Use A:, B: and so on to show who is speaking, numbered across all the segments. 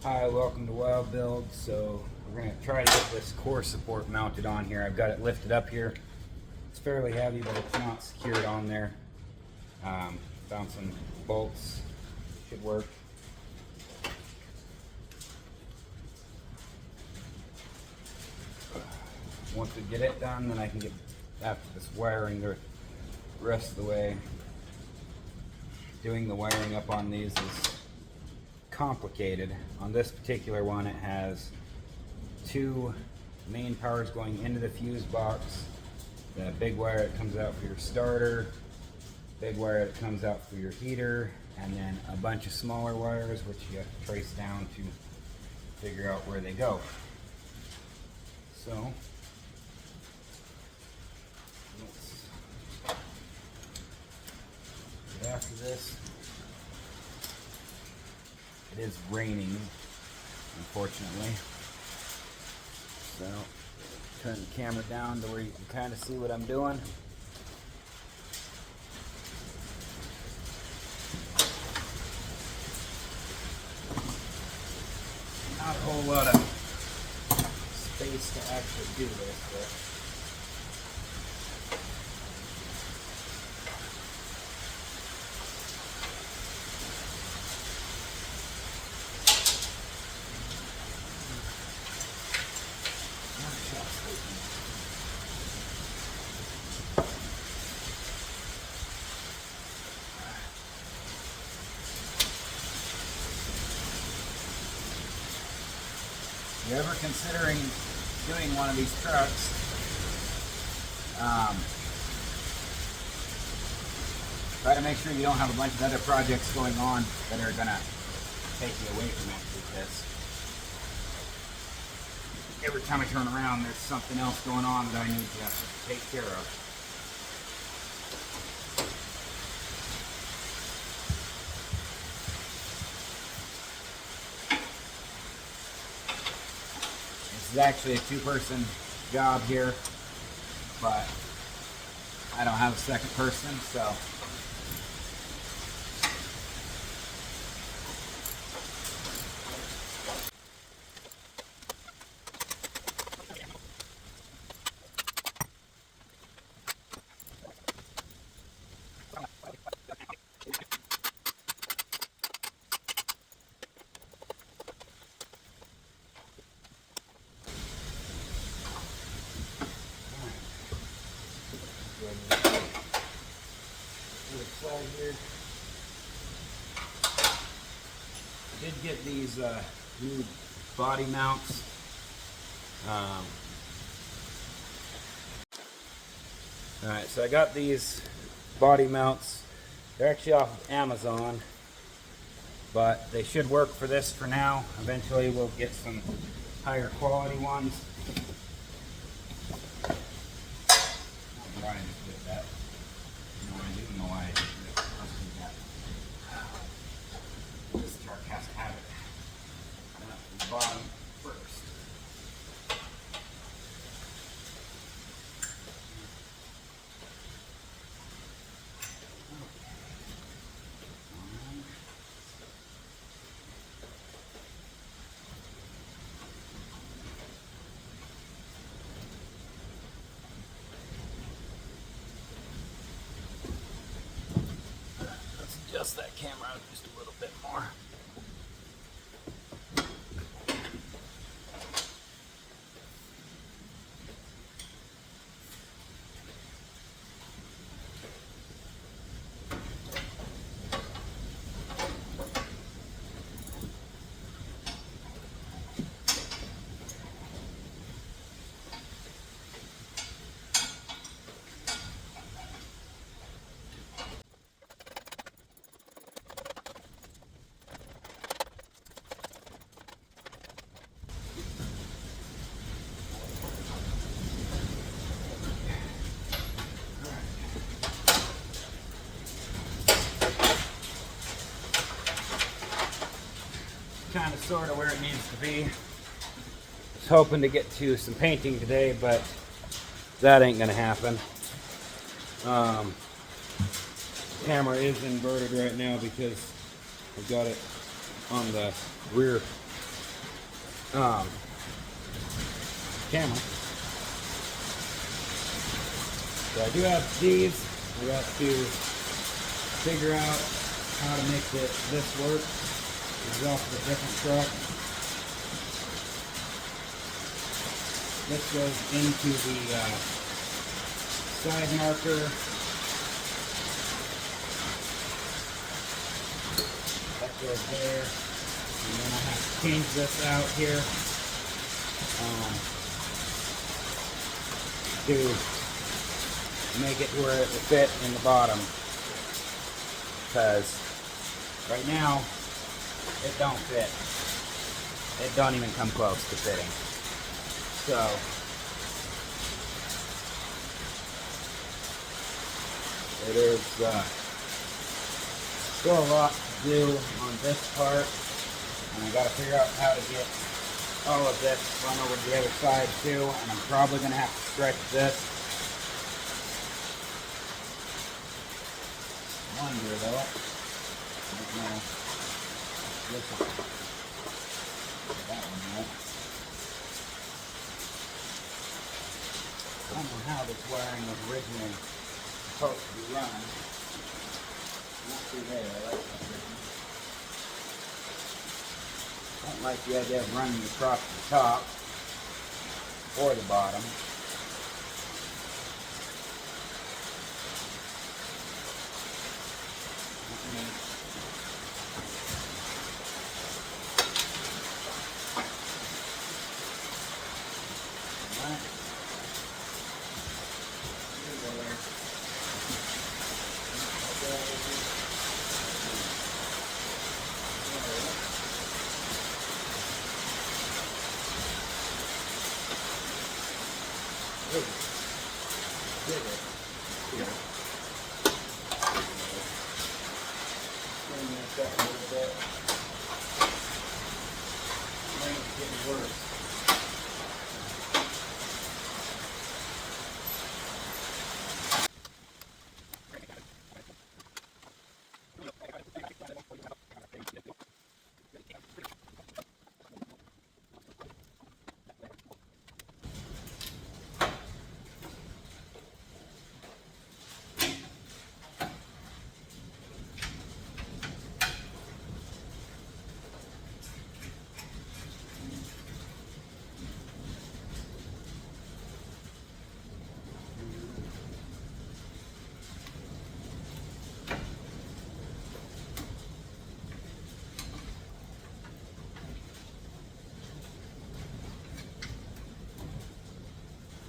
A: Hi, welcome to Wild Build. So we're going to try to get this core support mounted on here. I've got it lifted up here. It's fairly heavy, but it's not secured on there. Found some bolts, should work. Once we get it done, then I can get after this wiring the rest of the way. Doing the wiring up on these is complicated. On this particular one, it has two main powers going into the fuse box, the big wire that comes out for your starter, big wire that comes out for your heater, and then a bunch of smaller wires which you have to trace down to figure out where they go. So let's get after this. It is raining, unfortunately, so turn the camera down to where you can kind of see what I'm doing. Not a whole lot of space to actually do this, but if you're ever considering doing one of these trucks, try to make sure you don't have a bunch of other projects going on that are going to take you away from it, because every time I turn around there's something else going on that I need to take care of. This is actually a two-person job here, but I don't have a second person, so here. I did get these new body mounts. Alright, so I got these body mounts. They're actually off of Amazon, but they should work for this for now. Eventually we'll get some higher quality ones. Why I just did that. I didn't know why I did that. This truck has to have it done up from the bottom first. Adjust that camera out just a little bit more. Kind of sort of where it needs to be. Was hoping to get to some painting today, but that ain't gonna happen. Camera is inverted right now because I've got it on the rear camera. So I do have these. I got to figure out how to make this work. It's off of a different truck. This goes into the side marker. That goes there. And then I have to change this out here to make it where it will fit in the bottom, because right now it don't fit. It don't even come close to fitting. So it is still a lot to do on this part, and I got to figure out how to get all of this run over to the other side too, and I'm probably going to have to stretch this. Wonder though, I don't know this one. That one right. I don't know how this wiring was originally supposed to be run. Not too bad, I like that original. I don't like the idea of running across the top or the bottom.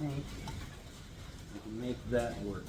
A: I think I can make that work.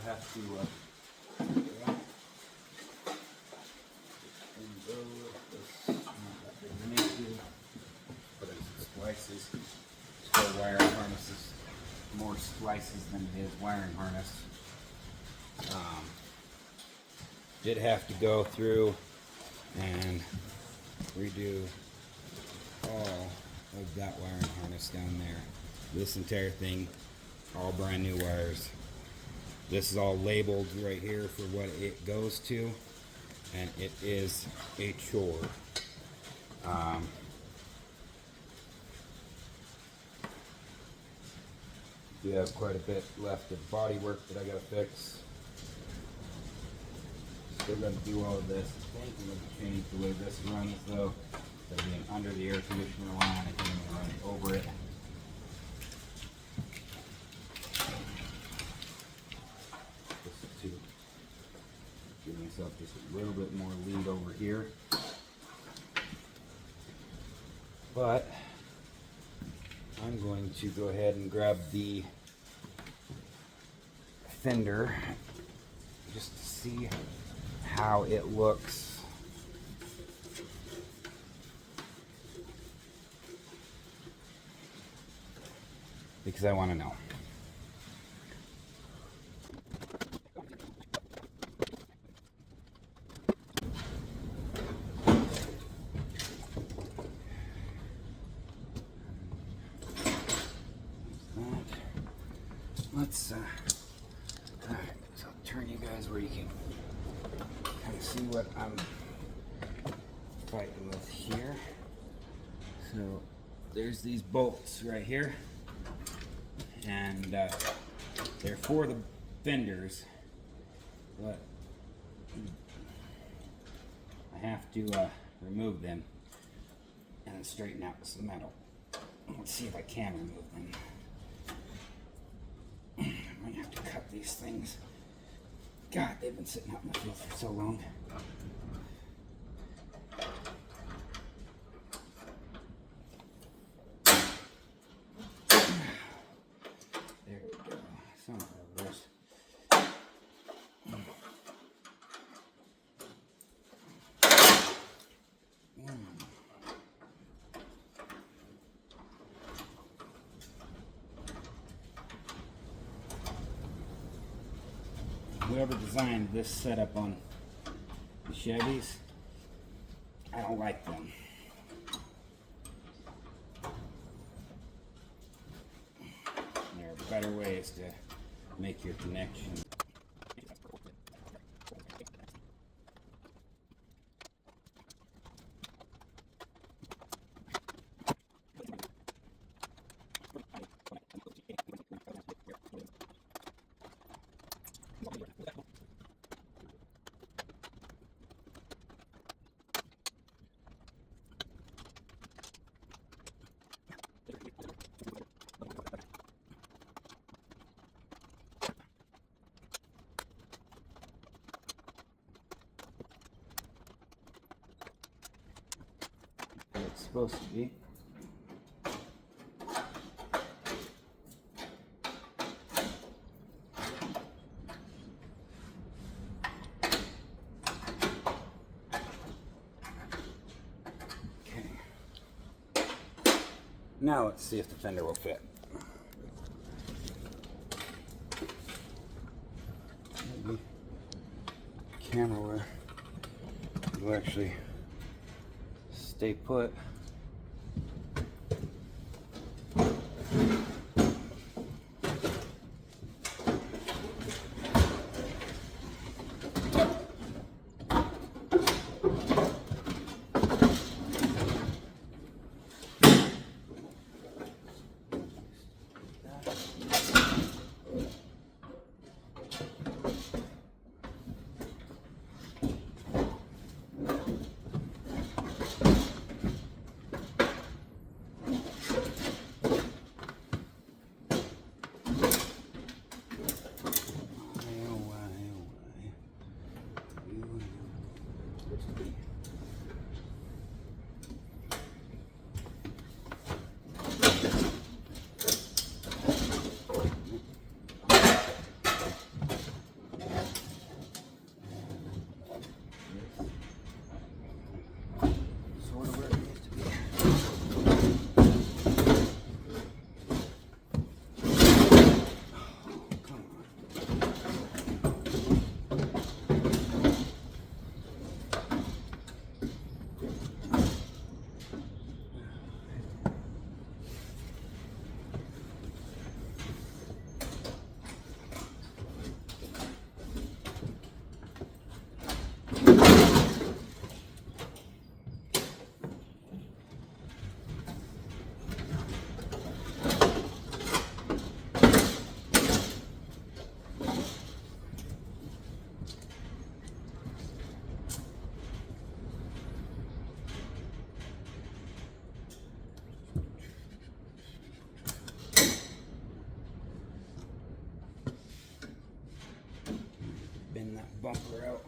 A: Have to splices. So wiring harnesses, more splices than it is wiring harness. Did have to go through and redo all of that wiring harness down there. This entire thing, all brand new wires. This is all labeled right here for what it goes to, and it is a chore. Do have quite a bit left of body work that I gotta fix. Still gotta do all of this. I think I'm gonna change the way this runs though. Instead of being under the air conditioner line, I think I'm gonna run it over it. a little bit more lead over here. But I'm going to go ahead and grab the fender just to see how it looks. Because I want to know. Let's alright, so I'll turn you guys where you can kind of see what I'm fighting with here. So there's these bolts right here, and they're for the fenders, but I have to remove them and straighten out some metal. Let's see if I can remove them. I might have to cut these things. God, they've been sitting out in the field for so long. There we go. Some of those. Whoever designed this setup on the Chevys, I don't like them. There are better ways to make your connection. It's supposed to be. Okay. Now let's see if the fender will fit. Maybe camera will actually stay put. Bend that bumper out.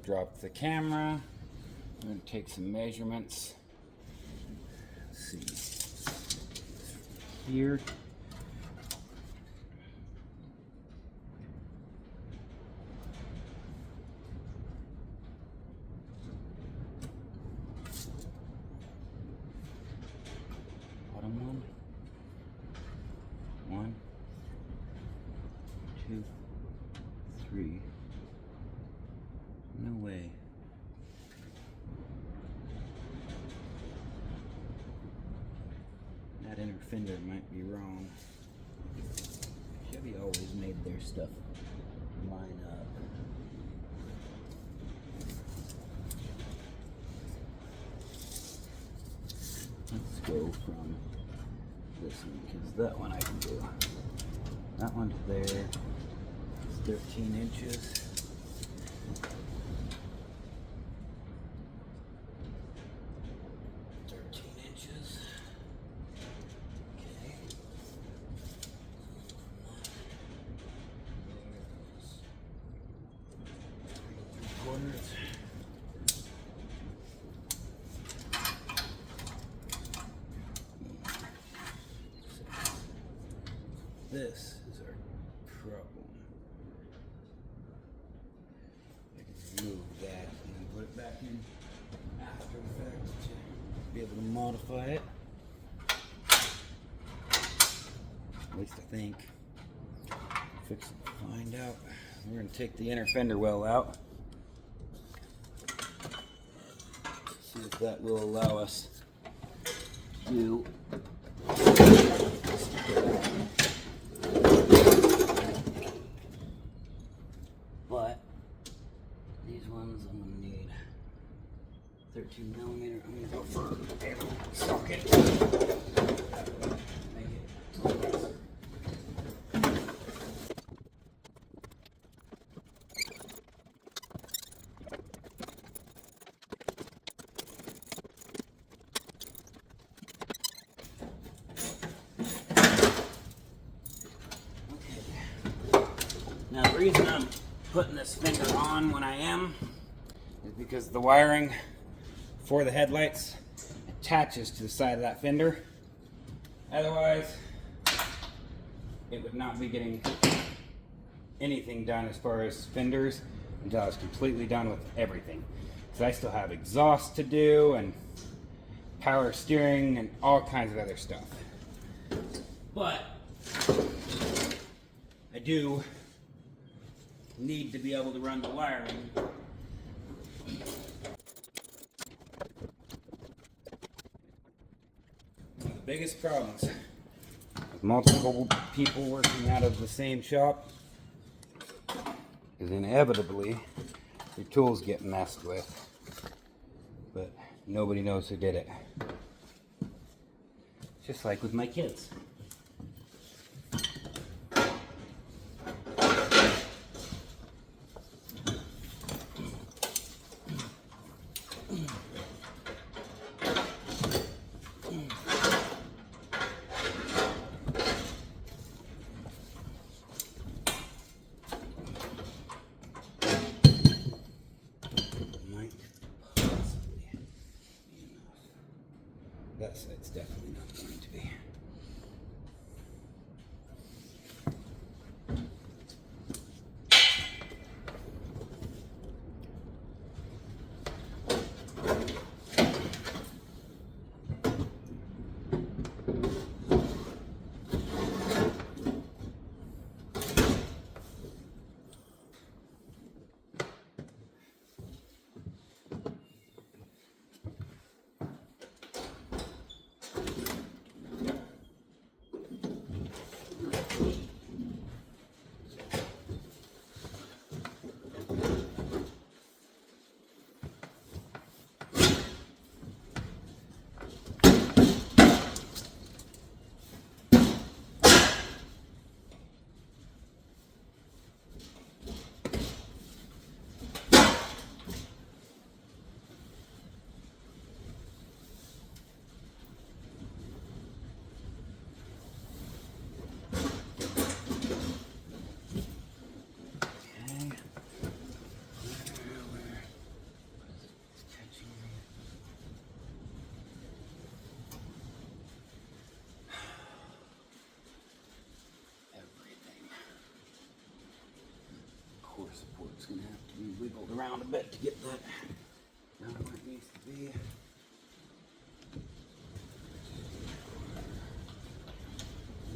A: drop the camera. I'm going to take some measurements. Let's see. Here. Bottom one. 1, 2, 3. No way. That inner fender might be wrong. Chevy always made their stuff line up. Let's go from this one, because that one I can do. That one to there is 13 inches. This is our problem. I can remove that and then put it back in after the fact to be able to modify it. At least I think. Fix it, find out. We're going to take the inner fender well out. See if that will allow us to but these ones I'm going to need 13 millimeter. I'm going to go for a socket. Make it. Now the reason I'm putting this fender on when I am is because the wiring for the headlights attaches to the side of that fender. Otherwise, it would not be getting anything done as far as fenders until I was completely done with everything. Because I still have exhaust to do and power steering and all kinds of other stuff. But I do need to be able to run the wiring. One of the biggest problems with multiple people working out of the same shop is inevitably your tools get messed with, but nobody knows who did it. Just like with my kids. That side's definitely not going to be. support's going to have to be wiggled around a bit to get that down where it needs to be.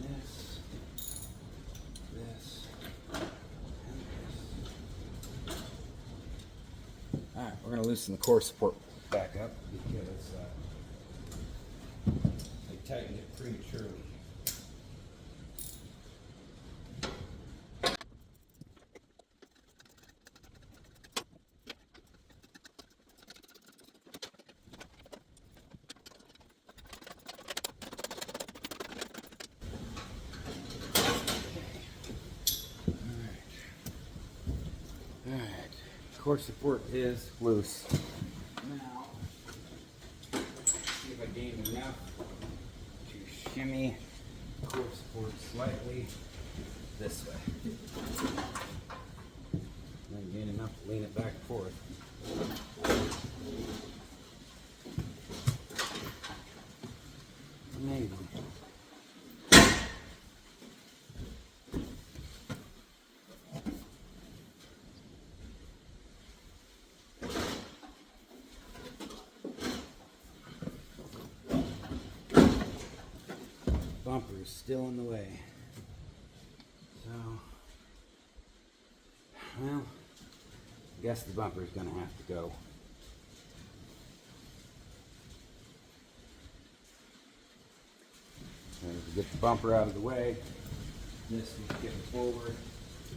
A: This, and this. Alright, we're going to loosen the core support back up because I tightened it prematurely. Alright, core support is loose. Now, see if I gained enough to shimmy the core support slightly this way. Then gain enough to lean it back and forth. Maybe. Bumper is still in the way. So, well, I guess the bumper is going to have to go. And to get the bumper out of the way, this will skip forward.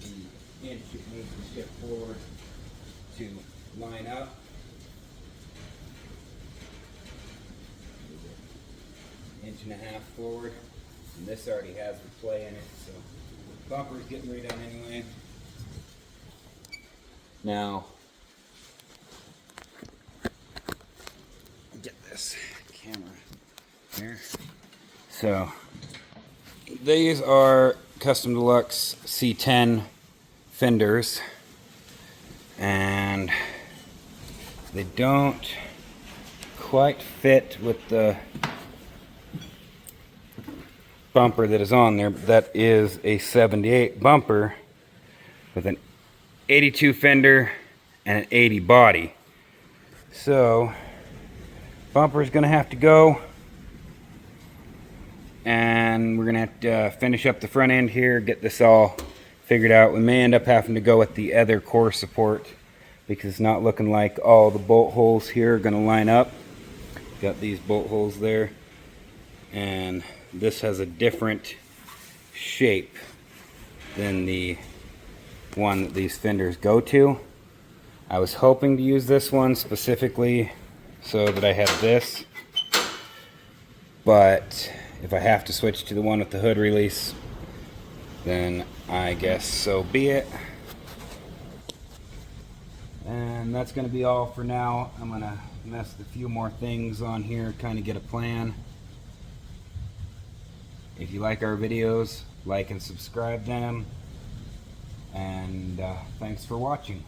A: The inch it needs to skip forward to line up. Inch and a half forward. And this already has the play in it, so the bumper is getting redone anyway. Now, get this camera here. So, these are Custom Deluxe C10 fenders, and they don't quite fit with the bumper that is on there. That is a 78 bumper with an 82 fender and an 80 body. So bumper is going to have to go, and we're going to have to finish up the front end here, get this all figured out. We may end up having to go with the other core support because it's not looking like all the bolt holes here are going to line up. Got these bolt holes there, and this has a different shape than the one that these fenders go to. I was hoping to use this one specifically so that I had this, but if I have to switch to the one with the hood release, then I guess so be it. And that's going to be all for now. I'm going to mess with a few more things on here, kind of get a plan. If you like our videos, like and subscribe them. And thanks for watching.